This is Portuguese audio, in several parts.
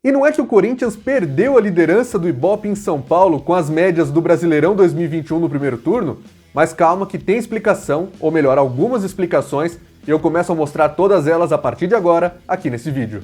E não é que o Corinthians perdeu a liderança do Ibope em São Paulo com as médias do Brasileirão 2021 no primeiro turno? Mas calma que tem explicação, ou melhor, algumas explicações, e eu começo a mostrar todas elas a partir de agora, aqui nesse vídeo.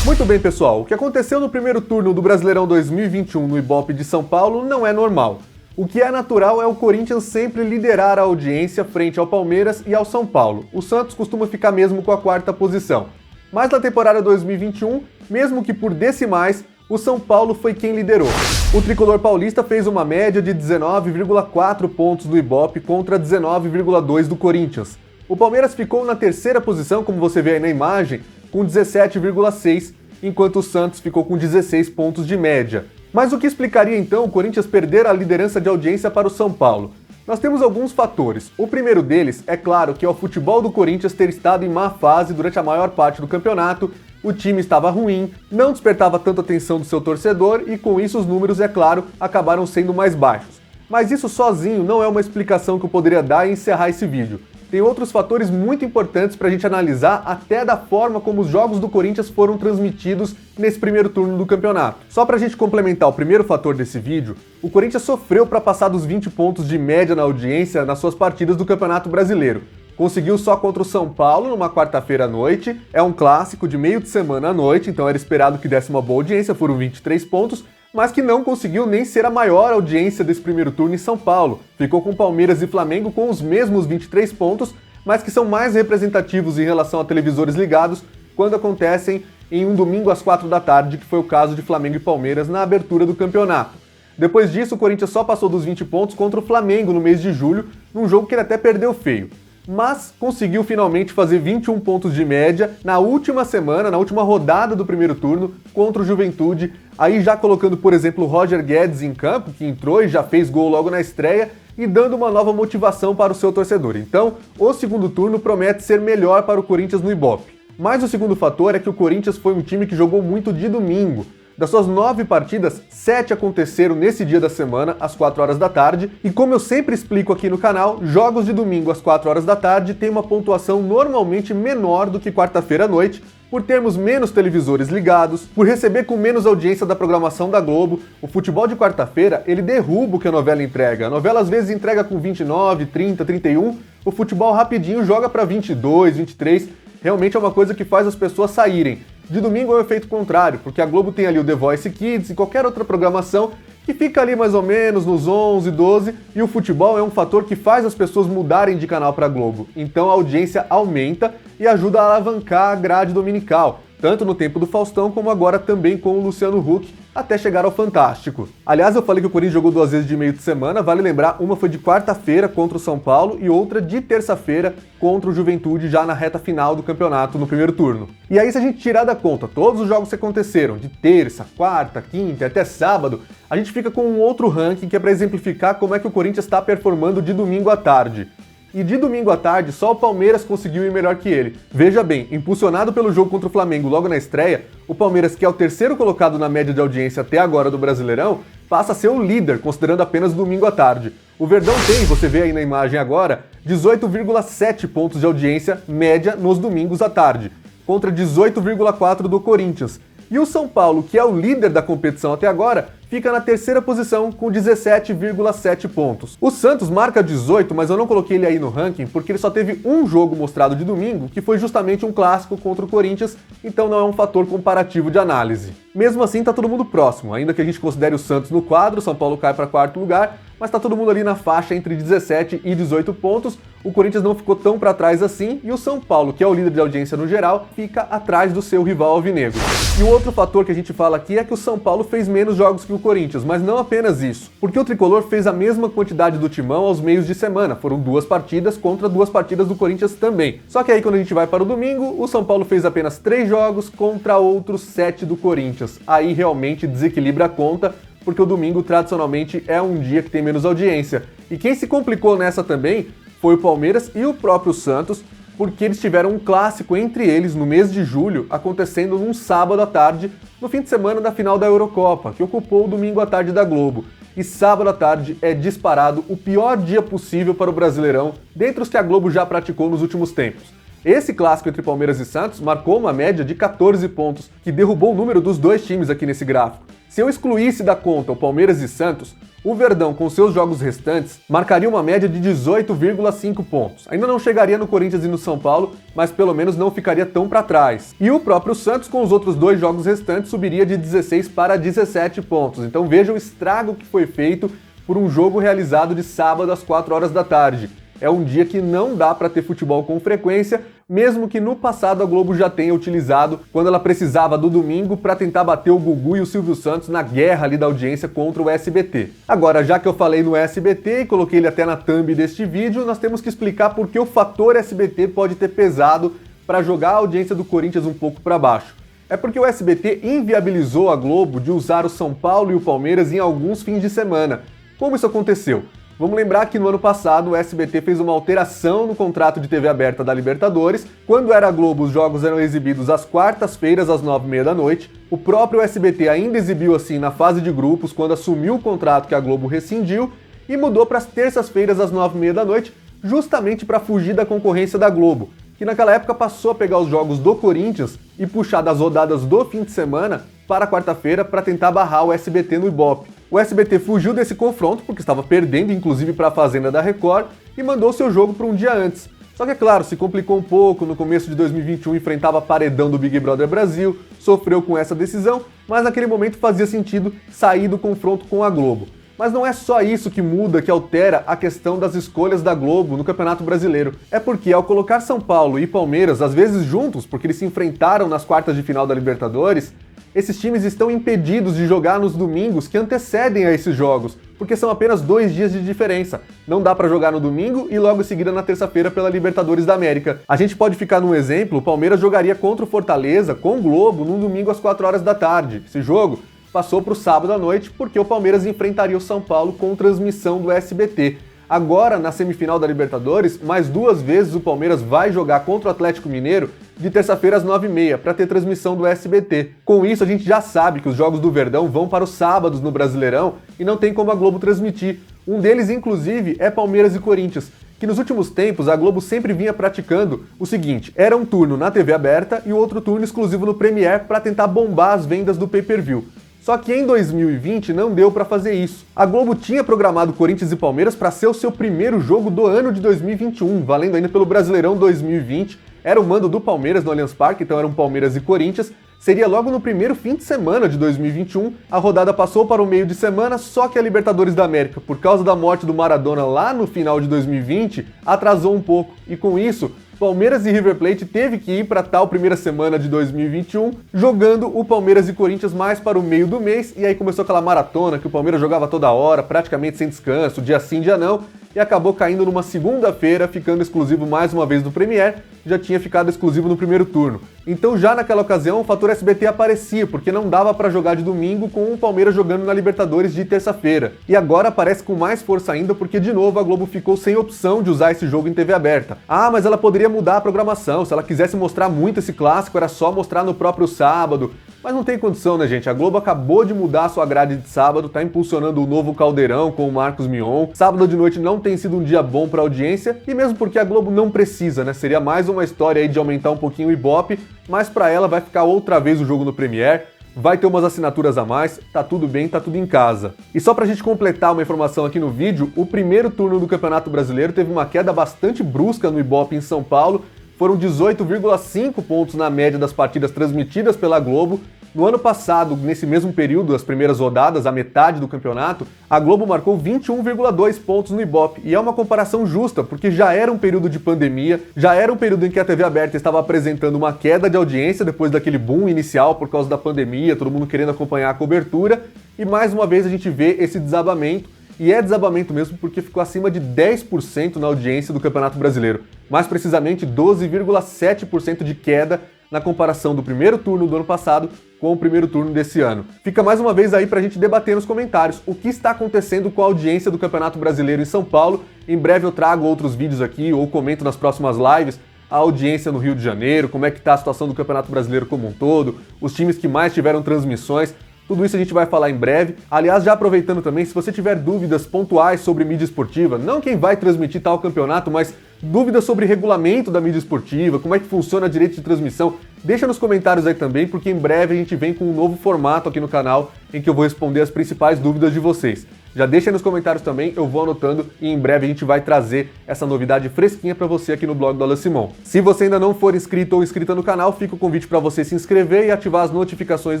Muito bem, pessoal, o que aconteceu no primeiro turno do Brasileirão 2021 no Ibope de São Paulo não é normal. O que é natural é o Corinthians sempre liderar a audiência frente ao Palmeiras e ao São Paulo. O Santos costuma ficar mesmo com a quarta posição. Mas na temporada 2021, mesmo que por decimais, o São Paulo foi quem liderou. O tricolor paulista fez uma média de 19,4 pontos do Ibope contra 19,2 do Corinthians. O Palmeiras ficou na terceira posição, como você vê aí na imagem, com 17,6, enquanto o Santos ficou com 16 pontos de média. Mas o que explicaria então o Corinthians perder a liderança de audiência para o São Paulo? Nós temos alguns fatores. O primeiro deles, é claro, que é o futebol do Corinthians ter estado em má fase durante a maior parte do campeonato, o time estava ruim, não despertava tanta atenção do seu torcedor e com isso os números, é claro, acabaram sendo mais baixos. Mas isso sozinho não é uma explicação que eu poderia dar e encerrar esse vídeo. Tem outros fatores muito importantes para a gente analisar, até da forma como os jogos do Corinthians foram transmitidos nesse primeiro turno do campeonato. Só para a gente complementar o primeiro fator desse vídeo, o Corinthians sofreu para passar dos 20 pontos de média na audiência nas suas partidas do Campeonato Brasileiro. Conseguiu só contra o São Paulo numa quarta-feira à noite, é um clássico de meio de semana à noite, então era esperado que desse uma boa audiência, foram 23 pontos, mas que não conseguiu nem ser a maior audiência desse primeiro turno em São Paulo. Ficou com Palmeiras e Flamengo com os mesmos 23 pontos, mas que são mais representativos em relação a televisores ligados quando acontecem em um domingo às 4 da tarde, que foi o caso de Flamengo e Palmeiras na abertura do campeonato. Depois disso, o Corinthians só passou dos 20 pontos contra o Flamengo no mês de julho, num jogo que ele até perdeu feio. Mas conseguiu finalmente fazer 21 pontos de média na última semana, na última rodada do primeiro turno, contra o Juventude, aí já colocando, por exemplo, o Roger Guedes em campo, que entrou e já fez gol logo na estreia, e dando uma nova motivação para o seu torcedor. Então, o segundo turno promete ser melhor para o Corinthians no Ibope. Mas o segundo fator é que o Corinthians foi um time que jogou muito de domingo. Das suas 9 partidas, 7 aconteceram nesse dia da semana, às 4 horas da tarde, e como eu sempre explico aqui no canal, jogos de domingo às 4 horas da tarde têm uma pontuação normalmente menor do que quarta-feira à noite, por termos menos televisores ligados, por receber com menos audiência da programação da Globo. O futebol de quarta-feira, ele derruba o que a novela entrega. A novela às vezes entrega com 29, 30, 31, o futebol rapidinho joga para 22, 23, realmente é uma coisa que faz as pessoas saírem. De domingo é o efeito contrário, porque a Globo tem ali o The Voice Kids e qualquer outra programação que fica ali mais ou menos nos 11, 12, e o futebol é um fator que faz as pessoas mudarem de canal para a Globo. Então a audiência aumenta e ajuda a alavancar a grade dominical, tanto no tempo do Faustão como agora também com o Luciano Huck, até chegar ao Fantástico. Aliás, eu falei que o Corinthians jogou 2 vezes de meio de semana, vale lembrar, uma foi de quarta-feira contra o São Paulo e outra de terça-feira contra o Juventude, já na reta final do campeonato, no primeiro turno. E aí, se a gente tirar da conta todos os jogos que aconteceram, de terça, quarta, quinta e até sábado, a gente fica com um outro ranking que é para exemplificar como é que o Corinthians está performando de domingo à tarde. E de domingo à tarde, só o Palmeiras conseguiu ir melhor que ele. Veja bem, impulsionado pelo jogo contra o Flamengo logo na estreia, o Palmeiras, que é o terceiro colocado na média de audiência até agora do Brasileirão, passa a ser o líder, considerando apenas domingo à tarde. O Verdão tem, você vê aí na imagem agora, 18,7 pontos de audiência média nos domingos à tarde, contra 18,4 do Corinthians. E o São Paulo, que é o líder da competição até agora, fica na terceira posição com 17,7 pontos. O Santos marca 18, mas eu não coloquei ele aí no ranking porque ele só teve um jogo mostrado de domingo, que foi justamente um clássico contra o Corinthians, então não é um fator comparativo de análise. Mesmo assim, tá todo mundo próximo, ainda que a gente considere o Santos no quadro, o São Paulo cai para quarto lugar, mas tá todo mundo ali na faixa entre 17 e 18 pontos, o Corinthians não ficou tão para trás assim, e o São Paulo, que é o líder de audiência no geral, fica atrás do seu rival alvinegro. E o outro fator que a gente fala aqui é que o São Paulo fez menos jogos que o Corinthians, mas não apenas isso, porque o tricolor fez a mesma quantidade do timão aos meios de semana, foram 2 partidas contra 2 partidas do Corinthians também. Só que aí quando a gente vai para o domingo, o São Paulo fez apenas 3 jogos contra outros 7 do Corinthians, aí realmente desequilibra a conta, porque o domingo tradicionalmente é um dia que tem menos audiência. E quem se complicou nessa também foi o Palmeiras e o próprio Santos, porque eles tiveram um clássico entre eles no mês de julho, acontecendo num sábado à tarde, no fim de semana da final da Eurocopa, que ocupou o domingo à tarde da Globo. E sábado à tarde é disparado o pior dia possível para o Brasileirão, dentre os que a Globo já praticou nos últimos tempos. Esse clássico entre Palmeiras e Santos marcou uma média de 14 pontos, que derrubou o número dos dois times aqui nesse gráfico. Se eu excluísse da conta o Palmeiras e Santos, o Verdão, com seus jogos restantes, marcaria uma média de 18,5 pontos. Ainda não chegaria no Corinthians e no São Paulo, mas pelo menos não ficaria tão para trás. E o próprio Santos, com os outros dois jogos restantes, subiria de 16 para 17 pontos. Então veja o estrago que foi feito por um jogo realizado de sábado às 4 horas da tarde. É um dia que não dá para ter futebol com frequência, mesmo que no passado a Globo já tenha utilizado quando ela precisava do domingo para tentar bater o Gugu e o Silvio Santos na guerra ali da audiência contra o SBT. Agora, já que eu falei no SBT e coloquei ele até na thumb deste vídeo, nós temos que explicar por que o fator SBT pode ter pesado para jogar a audiência do Corinthians um pouco para baixo. É porque o SBT inviabilizou a Globo de usar o São Paulo e o Palmeiras em alguns fins de semana. Como isso aconteceu? Vamos lembrar que no ano passado o SBT fez uma alteração no contrato de TV aberta da Libertadores. Quando era a Globo, os jogos eram exibidos às quartas-feiras, às 9h30 da noite. O próprio SBT ainda exibiu assim na fase de grupos, quando assumiu o contrato que a Globo rescindiu, e mudou para as terças-feiras, às 9h30 da noite, justamente para fugir da concorrência da Globo, que naquela época passou a pegar os jogos do Corinthians e puxar das rodadas do fim de semana para quarta-feira para tentar barrar o SBT no Ibope. O SBT fugiu desse confronto porque estava perdendo, inclusive para a Fazenda da Record, e mandou seu jogo para um dia antes. Só que, é claro, se complicou um pouco, no começo de 2021 enfrentava paredão do Big Brother Brasil, sofreu com essa decisão, mas naquele momento fazia sentido sair do confronto com a Globo. Mas não é só isso que muda, que altera a questão das escolhas da Globo no Campeonato Brasileiro. É porque ao colocar São Paulo e Palmeiras, às vezes juntos, porque eles se enfrentaram nas quartas de final da Libertadores, esses times estão impedidos de jogar nos domingos que antecedem a esses jogos, porque são apenas 2 dias de diferença. Não dá para jogar no domingo e logo em seguida na terça-feira pela Libertadores da América. A gente pode ficar num exemplo, o Palmeiras jogaria contra o Fortaleza com o Globo num domingo às 4 horas da tarde. Esse jogo passou para o sábado à noite porque o Palmeiras enfrentaria o São Paulo com transmissão do SBT. Agora, na semifinal da Libertadores, mais 2 vezes o Palmeiras vai jogar contra o Atlético Mineiro de terça-feira às 9h30, para ter transmissão do SBT. Com isso, a gente já sabe que os jogos do Verdão vão para os sábados no Brasileirão e não tem como a Globo transmitir. Um deles, inclusive, é Palmeiras e Corinthians, que nos últimos tempos a Globo sempre vinha praticando o seguinte: era um turno na TV aberta e outro turno exclusivo no Premiere para tentar bombar as vendas do pay-per-view. Só que em 2020 não deu para fazer isso. A Globo tinha programado Corinthians e Palmeiras para ser o seu primeiro jogo do ano de 2021, valendo ainda pelo Brasileirão 2020. Era o mando do Palmeiras no Allianz Parque, então eram Palmeiras e Corinthians. Seria logo no primeiro fim de semana de 2021. A rodada passou para o meio de semana, só que a Libertadores da América, por causa da morte do Maradona lá no final de 2020, atrasou um pouco. E com isso, Palmeiras e River Plate teve que ir para tal primeira semana de 2021, jogando o Palmeiras e Corinthians mais para o meio do mês, e aí começou aquela maratona que o Palmeiras jogava toda hora, praticamente sem descanso, dia sim, dia não, e acabou caindo numa segunda-feira, ficando exclusivo mais uma vez no Premiere, já tinha ficado exclusivo no primeiro turno. Então já naquela ocasião o fator SBT aparecia, porque não dava para jogar de domingo com o Palmeiras jogando na Libertadores de terça-feira. E agora aparece com mais força ainda porque de novo a Globo ficou sem opção de usar esse jogo em TV aberta. Ah, mas ela poderia mudar a programação, se ela quisesse mostrar muito esse clássico era só mostrar no próprio sábado. Mas não tem condição, né, gente? A Globo acabou de mudar a sua grade de sábado, tá impulsionando o novo Caldeirão com o Marcos Mion. Sábado de noite não tem sido um dia bom pra audiência, e mesmo porque a Globo não precisa, né? Seria mais uma história aí de aumentar um pouquinho o Ibope, mas pra ela vai ficar outra vez o jogo no Premiere, vai ter umas assinaturas a mais, tá tudo bem, tá tudo em casa. E só pra gente completar uma informação aqui no vídeo, o primeiro turno do Campeonato Brasileiro teve uma queda bastante brusca no Ibope em São Paulo, foram 18,5 pontos na média das partidas transmitidas pela Globo. No ano passado, nesse mesmo período, as primeiras rodadas, a metade do campeonato, a Globo marcou 21,2 pontos no Ibope. E é uma comparação justa, porque já era um período de pandemia, já era um período em que a TV aberta estava apresentando uma queda de audiência depois daquele boom inicial por causa da pandemia, todo mundo querendo acompanhar a cobertura, e mais uma vez a gente vê esse desabamento, e é desabamento mesmo porque ficou acima de 10% na audiência do Campeonato Brasileiro. Mais precisamente 12,7% de queda na comparação do primeiro turno do ano passado com o primeiro turno desse ano. Fica mais uma vez aí pra gente debater nos comentários o que está acontecendo com a audiência do Campeonato Brasileiro em São Paulo. Em breve eu trago outros vídeos aqui ou comento nas próximas lives a audiência no Rio de Janeiro, como é que tá a situação do Campeonato Brasileiro como um todo, os times que mais tiveram transmissões. Tudo isso a gente vai falar em breve. Aliás, já aproveitando também, se você tiver dúvidas pontuais sobre mídia esportiva, não quem vai transmitir tal campeonato, mas Dúvidas sobre regulamento da mídia esportiva, como é que funciona direito de transmissão, deixa nos comentários aí também, porque em breve a gente vem com um novo formato aqui no canal em que eu vou responder as principais dúvidas de vocês. Já deixa aí nos comentários também, eu vou anotando e em breve a gente vai trazer essa novidade fresquinha para você aqui no blog do Alan Simon. Se você ainda não for inscrito ou inscrita no canal, fica o convite para você se inscrever e ativar as notificações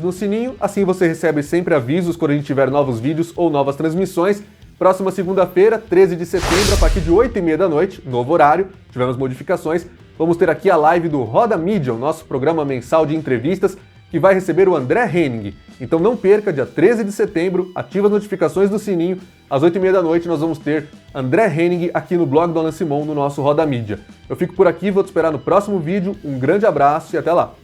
no sininho, assim você recebe sempre avisos quando a gente tiver novos vídeos ou novas transmissões. Próxima segunda-feira, 13 de setembro, a partir de 8h30 da noite, novo horário, tivemos modificações, vamos ter aqui a live do Roda Mídia, o nosso programa mensal de entrevistas, que vai receber o André Henning. Então não perca, dia 13 de setembro, ativa as notificações do sininho, às 8h30 da noite nós vamos ter André Henning aqui no blog do Alan Simon, no nosso Roda Mídia. Eu fico por aqui, vou te esperar no próximo vídeo, um grande abraço e até lá!